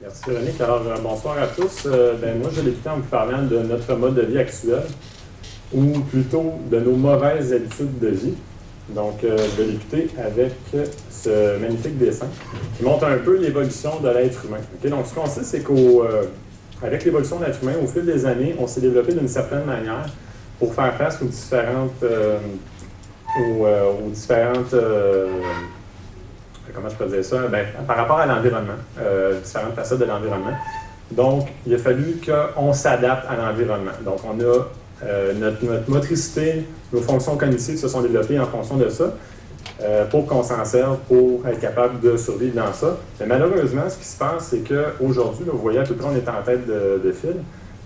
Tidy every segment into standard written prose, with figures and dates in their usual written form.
Merci Véronique. Alors, bonsoir à tous. Moi, je vais débuter en vous parlant de notre mode de vie actuel, ou plutôt de nos mauvaises habitudes de vie. Donc, je vais débuter avec ce magnifique dessin qui montre un peu l'évolution de l'être humain. Okay? Donc, ce qu'on sait, c'est qu'avec l'évolution de l'être humain, au fil des années, on s'est développé d'une certaine manière pour faire face aux différentes comment je peux dire ça? Par rapport à l'environnement, différentes facettes de l'environnement. Donc, il a fallu qu'on s'adapte à l'environnement. Donc, on a notre motricité, nos fonctions cognitives se sont développées en fonction de ça pour qu'on s'en serve, pour être capable de survivre dans ça. Mais malheureusement, ce qui se passe, c'est qu'aujourd'hui, vous voyez à peu près, on est en tête de fil.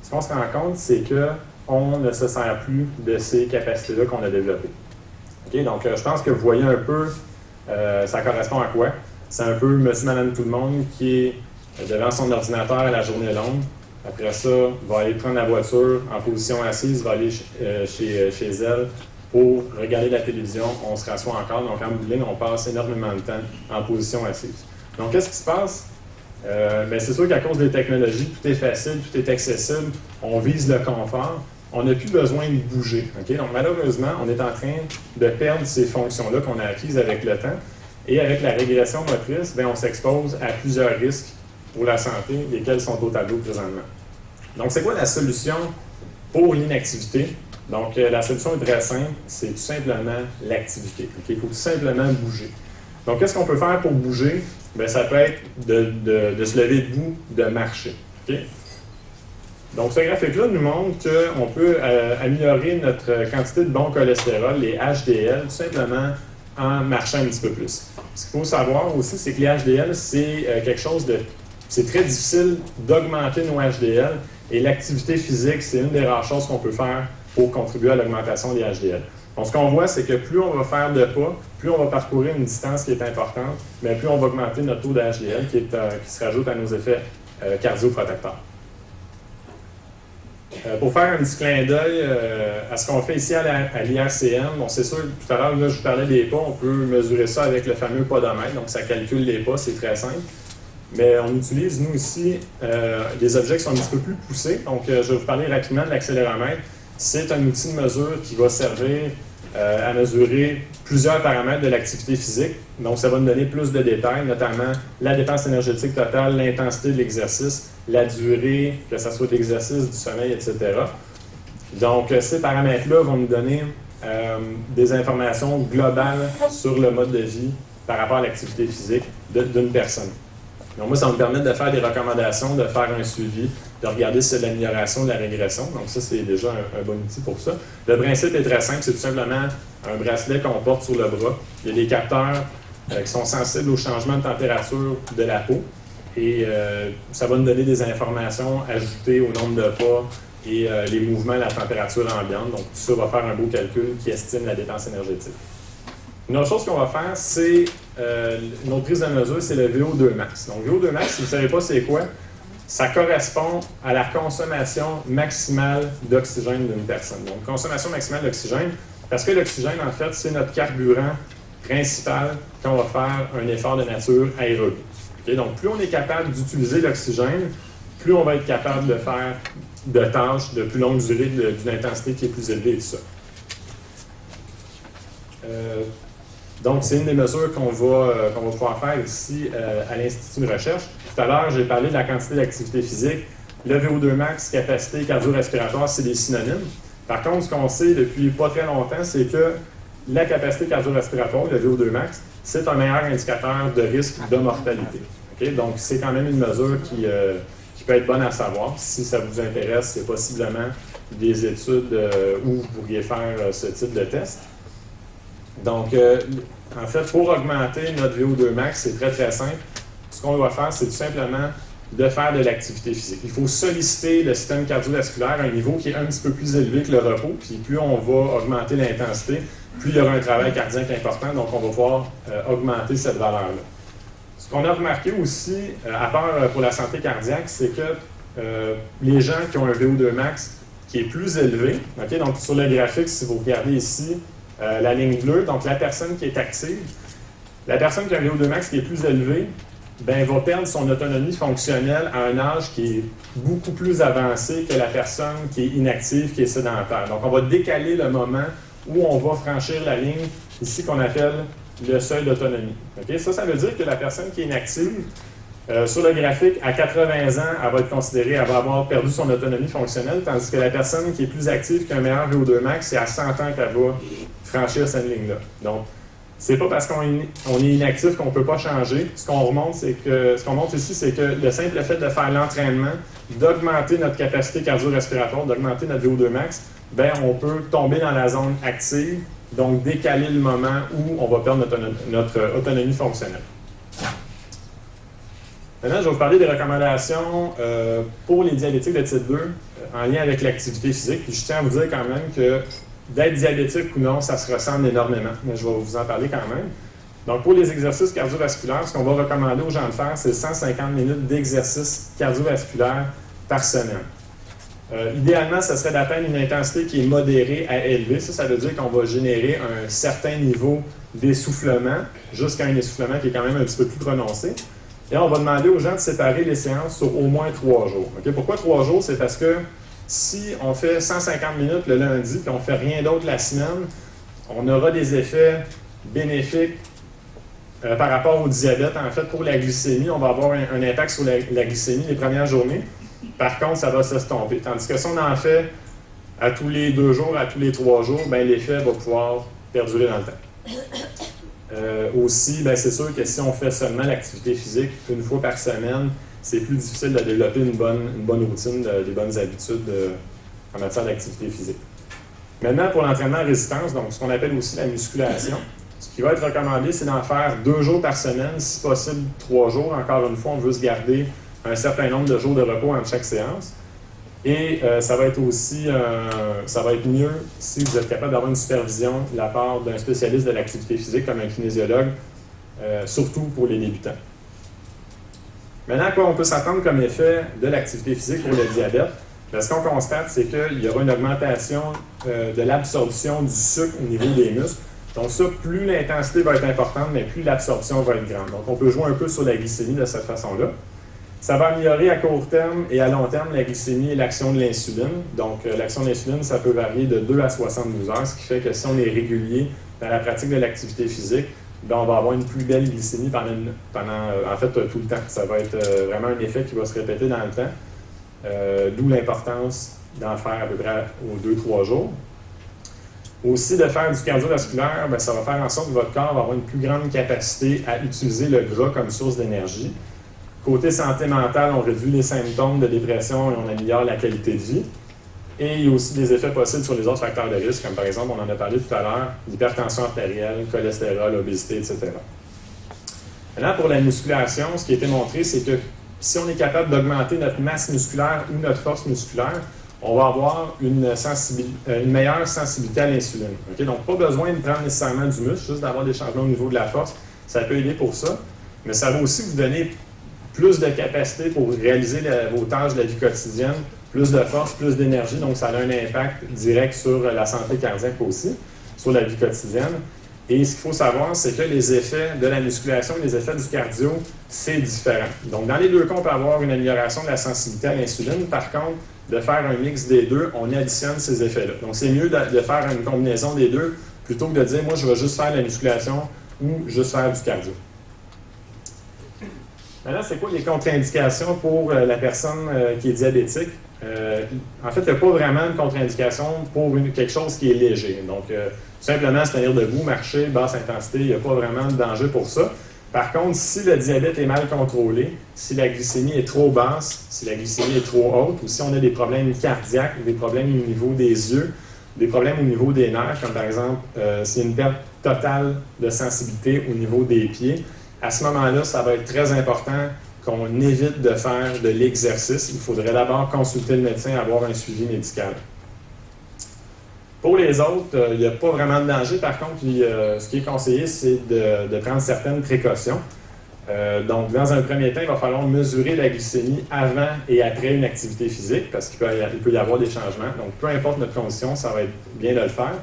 Ce qu'on se rend compte, c'est qu'on ne se sert plus de ces capacités-là qu'on a développées. Okay? Donc, je pense que vous voyez un peu ça correspond à quoi? C'est un peu monsieur, madame, tout le monde qui est devant son ordinateur à la journée longue. Après ça, va aller prendre la voiture en position assise, va aller chez elle pour regarder la télévision. On se rassoit encore. Donc, en bout de ligne, on passe énormément de temps en position assise. Donc, qu'est-ce qui se passe? C'est sûr qu'à cause des technologies, tout est facile, tout est accessible. On vise le confort. On n'a plus besoin de bouger. Okay? Donc, malheureusement, on est en train de perdre ces fonctions-là qu'on a acquises avec le temps. Et avec la régression motrice, on s'expose à plusieurs risques pour la santé, lesquels sont au tableau présentement. Donc, c'est quoi la solution pour l'inactivité? Donc, la solution est très simple, c'est tout simplement l'activité. Okay? Il faut tout simplement bouger. Donc, qu'est-ce qu'on peut faire pour bouger? Ça peut être de se lever debout, de marcher. Okay? Donc, ce graphique-là nous montre qu'on peut améliorer notre quantité de bon cholestérol, les HDL, tout simplement en marchant un petit peu plus. Ce qu'il faut savoir aussi, c'est que les HDL, c'est quelque chose de... C'est très difficile d'augmenter nos HDL et l'activité physique, c'est une des rares choses qu'on peut faire pour contribuer à l'augmentation des HDL. Donc, ce qu'on voit, c'est que plus on va faire de pas, plus on va parcourir une distance qui est importante, mais plus on va augmenter notre taux de HDL qui se rajoute à nos effets cardioprotecteurs. Pour faire un petit clin d'œil à ce qu'on fait ici à l'IRCM, c'est sûr, tout à l'heure, je vous parlais des pas, on peut mesurer ça avec le fameux podomètre, donc ça calcule les pas, c'est très simple. Mais on utilise, nous ici, des objets qui sont un petit peu plus poussés. Donc, je vais vous parler rapidement de l'accéléromètre. C'est un outil de mesure qui va servir à mesurer plusieurs paramètres de l'activité physique. Donc, ça va nous donner plus de détails, notamment la dépense énergétique totale, l'intensité de l'exercice, la durée, que ce soit de l'exercice, du sommeil, etc. Donc, ces paramètres-là vont nous donner des informations globales sur le mode de vie par rapport à l'activité physique d'une personne. Donc, moi, ça va me permettre de faire des recommandations, de faire un suivi, de regarder si c'est de l'amélioration, de la régression. Donc, ça, c'est déjà un bon outil pour ça. Le principe est très simple, c'est tout simplement un bracelet qu'on porte sur le bras. Il y a des capteurs qui sont sensibles au changement de température de la peau. Et ça va nous donner des informations ajoutées au nombre de pas et les mouvements, la température ambiante. Donc, tout ça va faire un beau calcul qui estime la dépense énergétique. Une autre chose qu'on va faire, c'est une autre prise de mesure, c'est le VO2 max. Donc, VO2 max, si vous ne savez pas c'est quoi, ça correspond à la consommation maximale d'oxygène d'une personne. Donc, consommation maximale d'oxygène, parce que l'oxygène, en fait, c'est notre carburant principal quand on va faire un effort de nature aérobie. Okay? Donc, plus on est capable d'utiliser l'oxygène, plus on va être capable de faire de tâches de plus longue durée, d'une intensité qui est plus élevée et tout ça. Donc, c'est une des mesures qu'on va pouvoir faire ici à l'Institut de recherche. Tout à l'heure, j'ai parlé de la quantité d'activité physique. Le VO2 max, capacité cardio-respiratoire, c'est des synonymes. Par contre, ce qu'on sait depuis pas très longtemps, c'est que la capacité cardio-respiratoire, le VO2 max, c'est un meilleur indicateur de risque de mortalité. Okay? Donc, c'est quand même une mesure qui peut être bonne à savoir. Si ça vous intéresse, il y a possiblement des études où vous pourriez faire ce type de test. Donc, en fait, pour augmenter notre VO2 max, c'est très, très simple. Ce qu'on doit faire, c'est tout simplement de faire de l'activité physique. Il faut solliciter le système cardiovasculaire à un niveau qui est un petit peu plus élevé que le repos. Puis plus on va augmenter l'intensité, plus il y aura un travail cardiaque important. Donc, on va pouvoir augmenter cette valeur-là. Ce qu'on a remarqué aussi, à part pour la santé cardiaque, c'est que les gens qui ont un VO2 max qui est plus élevé, okay, donc sur le graphique, si vous regardez ici, la ligne bleue, donc la personne qui est active, la personne qui a un VO2 max qui est plus élevé ben, va perdre son autonomie fonctionnelle à un âge qui est beaucoup plus avancé que la personne qui est inactive, qui est sédentaire. Donc, on va décaler le moment où on va franchir la ligne ici qu'on appelle le seuil d'autonomie. Okay? Ça veut dire que la personne qui est inactive, sur le graphique, à 80 ans, elle va être considérée, elle va avoir perdu son autonomie fonctionnelle, tandis que la personne qui est plus active qu'un meilleur VO2 max, c'est à 100 ans qu'elle va franchir cette ligne-là. Donc, c'est pas parce qu'on est inactif qu'on ne peut pas changer. Ce qu'on montre ici, c'est que le simple fait de faire l'entraînement, d'augmenter notre capacité cardio-respiratoire, d'augmenter notre VO2 max, ben, on peut tomber dans la zone active, donc décaler le moment où on va perdre notre autonomie fonctionnelle. Maintenant, je vais vous parler des recommandations pour les diabétiques de type 2 en lien avec l'activité physique. Puis je tiens à vous dire quand même que d'être diabétique ou non, ça se ressemble énormément, mais je vais vous en parler quand même. Donc, pour les exercices cardiovasculaires, ce qu'on va recommander aux gens de faire, c'est 150 minutes d'exercice cardiovasculaire par semaine. Idéalement, ce serait d'atteindre une intensité qui est modérée à élevée. Ça veut dire qu'on va générer un certain niveau d'essoufflement, jusqu'à un essoufflement qui est quand même un petit peu plus prononcé. Et on va demander aux gens de séparer les séances sur au moins 3 jours. Okay? Pourquoi 3 jours? C'est parce que si on fait 150 minutes le lundi et on ne fait rien d'autre la semaine, on aura des effets bénéfiques par rapport au diabète. En fait, pour la glycémie, on va avoir un impact sur la glycémie les premières journées. Par contre, ça va s'estomper. Tandis que si on en fait à tous les 2 jours, à tous les 3 jours, ben, l'effet va pouvoir perdurer dans le temps. Aussi, ben, c'est sûr que si on fait seulement l'activité physique une fois par semaine, c'est plus difficile de développer une bonne routine, des bonnes habitudes en matière d'activité physique. Maintenant, pour l'entraînement à résistance, donc ce qu'on appelle aussi la musculation, ce qui va être recommandé, c'est d'en faire 2 jours par semaine, si possible 3 jours. Encore une fois, on veut se garder un certain nombre de jours de repos entre chaque séance. Et ça va être aussi, ça va être mieux si vous êtes capable d'avoir une supervision de la part d'un spécialiste de l'activité physique, comme un kinésiologue, surtout pour les débutants. Maintenant, à quoi on peut s'attendre comme effet de l'activité physique pour le diabète? Bien, ce qu'on constate, c'est qu'il y aura une augmentation de l'absorption du sucre au niveau des muscles. Donc ça, plus l'intensité va être importante, mais plus l'absorption va être grande. Donc on peut jouer un peu sur la glycémie de cette façon-là. Ça va améliorer à court terme et à long terme la glycémie et l'action de l'insuline. Donc, l'action de l'insuline, ça peut varier de 2 à 72 heures, ce qui fait que si on est régulier dans la pratique de l'activité physique, bien, on va avoir une plus belle glycémie pendant en fait, tout le temps. Ça va être vraiment un effet qui va se répéter dans le temps, d'où l'importance d'en faire à peu près aux 2-3 jours. Aussi, de faire du cardiovasculaire, bien, ça va faire en sorte que votre corps va avoir une plus grande capacité à utiliser le gras comme source d'énergie. Côté santé mentale, on réduit les symptômes de dépression et on améliore la qualité de vie. Et il y a aussi des effets possibles sur les autres facteurs de risque, comme par exemple, on en a parlé tout à l'heure, l'hypertension artérielle, cholestérol, obésité, etc. Maintenant, pour la musculation, ce qui a été montré, c'est que si on est capable d'augmenter notre masse musculaire ou notre force musculaire, on va avoir une meilleure sensibilité à l'insuline. Okay? Donc, pas besoin de prendre nécessairement du muscle, juste d'avoir des changements au niveau de la force. Ça peut aider pour ça, mais ça va aussi vous donner plus de capacité pour réaliser vos tâches de la vie quotidienne, plus de force, plus d'énergie, donc ça a un impact direct sur la santé cardiaque aussi, sur la vie quotidienne. Et ce qu'il faut savoir, c'est que les effets de la musculation et les effets du cardio, c'est différent. Donc, dans les 2 cas, on peut avoir une amélioration de la sensibilité à l'insuline. Par contre, de faire un mix des 2, on additionne ces effets-là. Donc, c'est mieux de faire une combinaison des 2 plutôt que de dire, moi, je vais juste faire la musculation ou juste faire du cardio. Maintenant, c'est quoi les contre-indications pour la personne qui est diabétique? En fait, il n'y a pas vraiment de contre-indication pour quelque chose qui est léger. Donc, simplement se tenir debout, marcher, basse intensité, il n'y a pas vraiment de danger pour ça. Par contre, si le diabète est mal contrôlé, si la glycémie est trop basse, si la glycémie est trop haute, ou si on a des problèmes cardiaques, des problèmes au niveau des yeux, des problèmes au niveau des nerfs, comme par exemple, s'il y a une perte totale de sensibilité au niveau des pieds, à ce moment-là, ça va être très important qu'on évite de faire de l'exercice. Il faudrait d'abord consulter le médecin et avoir un suivi médical. Pour les autres, il n'y a pas vraiment de danger. Par contre, ce qui est conseillé, c'est de prendre certaines précautions. Donc, dans un premier temps, il va falloir mesurer la glycémie avant et après une activité physique, parce qu'il peut y avoir des changements. Donc, peu importe notre condition, ça va être bien de le faire.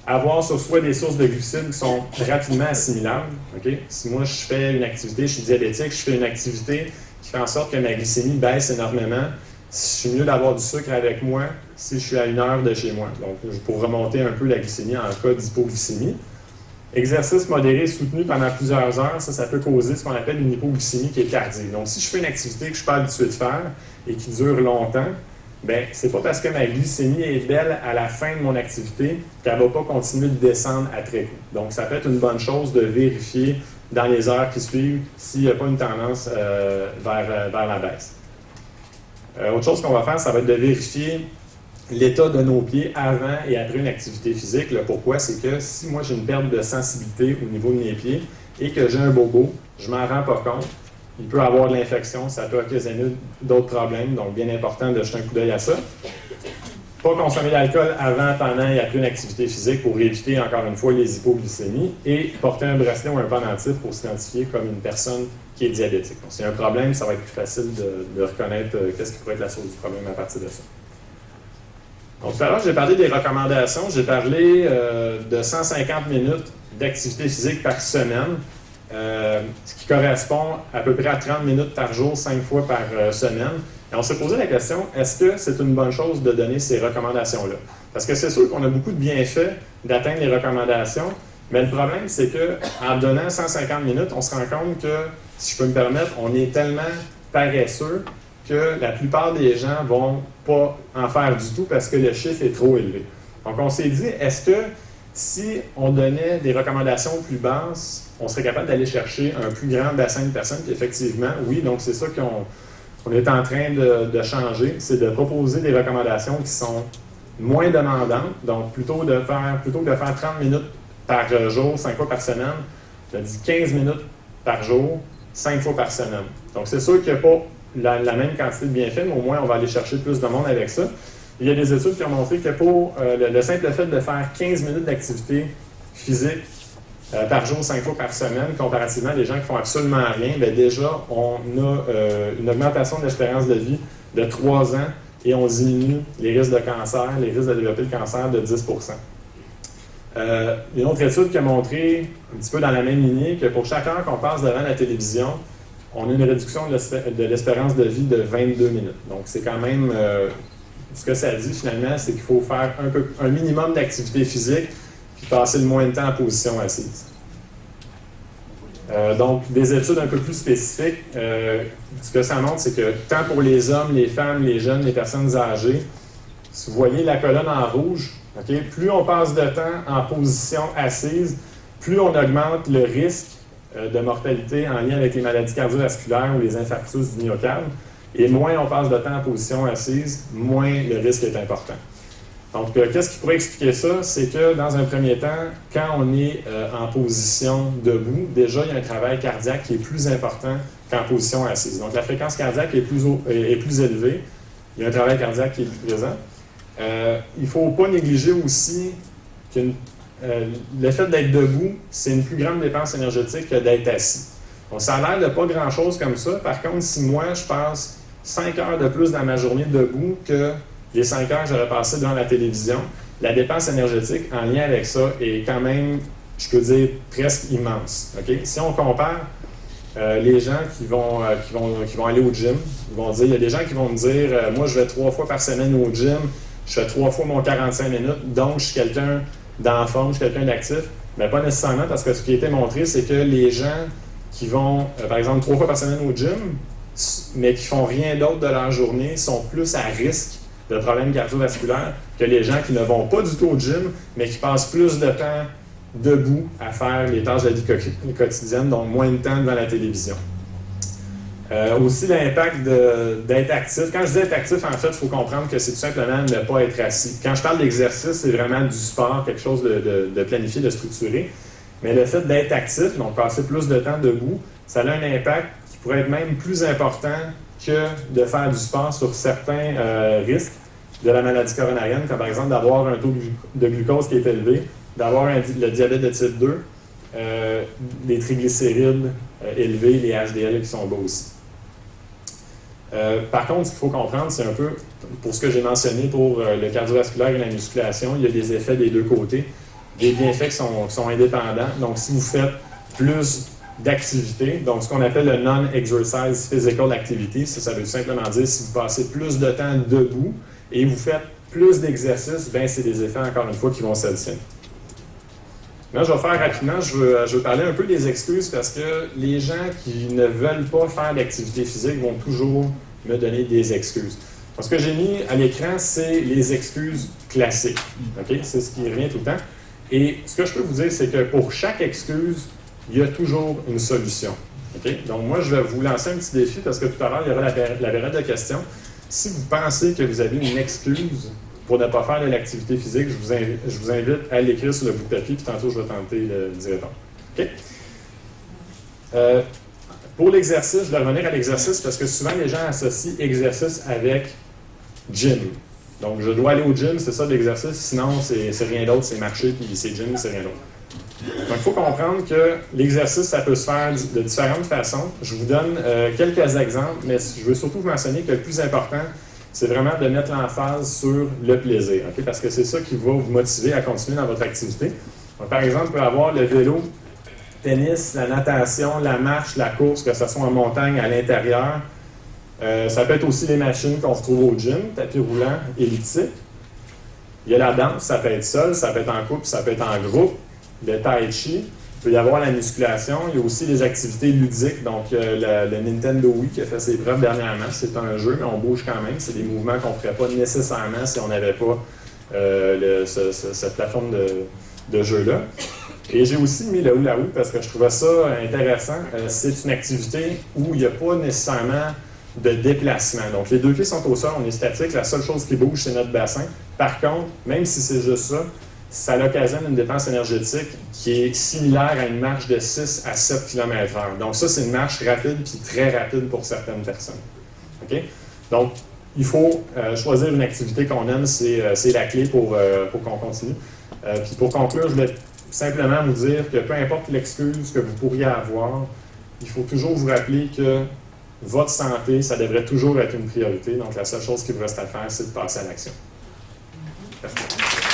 avoir sur soi des sources de glucides qui sont rapidement assimilables. Okay? Si moi je fais une activité, je suis diabétique, je fais une activité qui fait en sorte que ma glycémie baisse énormément, je suis mieux d'avoir du sucre avec moi si je suis à 1 heure de chez moi. Donc, pour remonter un peu la glycémie en cas d'hypoglycémie. Exercice modéré soutenu pendant plusieurs heures, ça peut causer ce qu'on appelle une hypoglycémie qui est tardive. Donc, si je fais une activité que je ne suis pas habitué de faire et qui dure longtemps, bien, c'est pas parce que ma glycémie est belle à la fin de mon activité qu'elle ne va pas continuer de descendre après coup. Donc, ça peut être une bonne chose de vérifier dans les heures qui suivent s'il n'y a pas une tendance vers la baisse. Autre chose qu'on va faire, ça va être de vérifier l'état de nos pieds avant et après une activité physique. Le pourquoi, c'est que si moi j'ai une perte de sensibilité au niveau de mes pieds et que j'ai un bobo, je ne m'en rends pas compte. Il peut avoir de l'infection, ça peut occasionner d'autres problèmes, donc bien important de jeter un coup d'œil à ça. Pas consommer d'alcool avant, pendant et après une activité physique pour éviter, encore une fois, les hypoglycémies. Et porter un bracelet ou un pendentif pour s'identifier comme une personne qui est diabétique. Donc, s'il y a un problème, ça va être plus facile de reconnaître qu'est-ce qui pourrait être la source du problème à partir de ça. Donc, tout à l'heure, j'ai parlé des recommandations. J'ai parlé de 150 minutes d'activité physique par semaine, ce qui correspond à peu près à 30 minutes par jour, 5 fois par semaine. Et on s'est posé la question, est-ce que c'est une bonne chose de donner ces recommandations-là? Parce que c'est sûr qu'on a beaucoup de bienfaits d'atteindre les recommandations, mais le problème, c'est qu'en donnant 150 minutes, on se rend compte que, si je peux me permettre, on est tellement paresseux que la plupart des gens ne vont pas en faire du tout parce que le chiffre est trop élevé. Donc, on s'est dit, est-ce que si on donnait des recommandations plus basses, on serait capable d'aller chercher un plus grand bassin de personnes? Puis effectivement, oui, donc c'est ça qu'on est en train de changer, c'est de proposer des recommandations qui sont moins demandantes. Donc, plutôt que de faire 30 minutes par jour, 5 fois par semaine, on a dit 15 minutes par jour, 5 fois par semaine. Donc, c'est sûr qu'il n'y a pas la même quantité de bienfaits, mais au moins, on va aller chercher plus de monde avec ça. Il y a des études qui ont montré que pour le simple fait de faire 15 minutes d'activité physique par jour, 5 fois par semaine, comparativement à des gens qui font absolument rien, bien déjà, on a une augmentation de l'espérance de vie de 3 ans et on diminue les risques de cancer, les risques de développer le cancer de 10 une autre étude qui a montré, un petit peu dans la même lignée, que pour chaque heure qu'on passe devant la télévision, on a une réduction de l'espérance de vie de 22 minutes. Donc, c'est quand même... ce que ça dit, finalement, c'est qu'il faut faire un minimum d'activité physique puis passer le moins de temps en position assise. Donc, des études un peu plus spécifiques, ce que ça montre, c'est que tant pour les hommes, les femmes, les jeunes, les personnes âgées, si vous voyez la colonne en rouge, okay, plus on passe de temps en position assise, plus on augmente le risque de mortalité en lien avec les maladies cardiovasculaires ou les infarctus du myocarde. Et moins on passe de temps en position assise, moins le risque est important. Donc, qu'est-ce qui pourrait expliquer ça? C'est que, dans un premier temps, quand on est en position debout, déjà, il y a un travail cardiaque qui est plus important qu'en position assise. Donc, la fréquence cardiaque est plus élevée. Il y a un travail cardiaque qui est plus présent. Il ne faut pas négliger aussi que le fait d'être debout, c'est une plus grande dépense énergétique que d'être assis. Donc, ça a l'air de pas grand-chose comme ça. Par contre, si moi, je passe 5 heures de plus dans ma journée debout que les 5 heures que j'aurais passées devant la télévision, la dépense énergétique en lien avec ça est quand même, je peux dire, presque immense. Okay? Si on compare les gens qui vont aller au gym, ils vont dire, il y a des gens qui vont me dire, moi, je vais 3 fois par semaine au gym, je fais 3 fois mon 45 minutes, donc je suis quelqu'un d'en forme, je suis quelqu'un d'actif. Mais pas nécessairement, parce que ce qui a été montré, c'est que les gens qui vont, par exemple, 3 fois par semaine au gym, mais qui font rien d'autre de leur journée, sont plus à risque de problèmes cardiovasculaires que les gens qui ne vont pas du tout au gym, mais qui passent plus de temps debout à faire les tâches de la vie quotidienne, donc moins de temps devant la télévision. Aussi l'impact d'être actif. Quand je dis être actif, en fait, il faut comprendre que c'est tout simplement ne pas être assis. Quand je parle d'exercice, c'est vraiment du sport, quelque chose de planifié, de structuré. Mais le fait d'être actif, donc passer plus de temps debout, ça a un impact qui pourrait être même plus important que de faire du sport sur certains risques de la maladie coronarienne, comme par exemple d'avoir un taux de glucose qui est élevé, d'avoir le diabète de type 2, des triglycérides élevés, les HDL qui sont bas aussi. Par contre, ce qu'il faut comprendre, c'est un peu, pour ce que j'ai mentionné pour le cardiovasculaire et la musculation, il y a des effets des deux côtés. des bienfaits qui sont indépendants. Donc, si vous faites plus d'activités, donc ce qu'on appelle le non-exercise physical activity, ça veut tout simplement dire si vous passez plus de temps debout et vous faites plus d'exercices, bien, c'est des effets, encore une fois, qui vont s'additionner. Là, je vais faire rapidement, je veux parler un peu des excuses parce que les gens qui ne veulent pas faire d'activité physique vont toujours me donner des excuses. Donc, ce que j'ai mis à l'écran, c'est les excuses classiques. Okay? C'est ce qui revient tout le temps. Et ce que je peux vous dire, c'est que pour chaque excuse, il y a toujours une solution. Okay? Donc, moi, je vais vous lancer un petit défi parce que tout à l'heure, il y aura la période de questions. Si vous pensez que vous avez une excuse pour ne pas faire de l'activité physique, je vous invite à l'écrire sur le bout de papier, puis tantôt, je vais tenter d'y répondre. Okay? Pour l'exercice, je vais revenir à l'exercice parce que souvent, les gens associent exercice avec gym. Donc, je dois aller au gym, c'est ça l'exercice, sinon, c'est rien d'autre, c'est marcher, puis c'est gym, c'est rien d'autre. Donc, il faut comprendre que l'exercice, ça peut se faire de différentes façons. Je vous donne quelques exemples, mais je veux surtout vous mentionner que le plus important, c'est vraiment de mettre l'emphase sur le plaisir, okay? Parce que c'est ça qui va vous motiver à continuer dans votre activité. Donc, par exemple, vous pouvez avoir le vélo, tennis, la natation, la marche, la course, que ce soit en montagne, à l'intérieur. Ça peut être aussi les machines qu'on retrouve au gym, tapis roulant, elliptique. Il y a la danse, ça peut être seul, ça peut être en couple, ça peut être en groupe. Le tai chi, il peut y avoir la musculation. Il y a aussi les activités ludiques, donc le Nintendo Wii qui a fait ses preuves dernièrement. C'est un jeu, mais on bouge quand même. C'est des mouvements qu'on ne ferait pas nécessairement si on n'avait pas cette plateforme de jeu-là. Et j'ai aussi mis le hula hoop parce que je trouvais ça intéressant. C'est une activité où il n'y a pas nécessairement de déplacement. Donc, les deux pieds sont au sol, on est statique. La seule chose qui bouge, c'est notre bassin. Par contre, même si c'est juste ça, ça occasionne une dépense énergétique qui est similaire à une marche de 6 à 7 km/h. Donc, ça, c'est une marche rapide puis très rapide pour certaines personnes. Okay? Donc, il faut choisir une activité qu'on aime, c'est la clé pour qu'on continue. Puis pour conclure, je voulais simplement vous dire que peu importe l'excuse que vous pourriez avoir, il faut toujours vous rappeler que votre santé, ça devrait toujours être une priorité. Donc, la seule chose qui vous reste à faire, c'est de passer à l'action. Merci.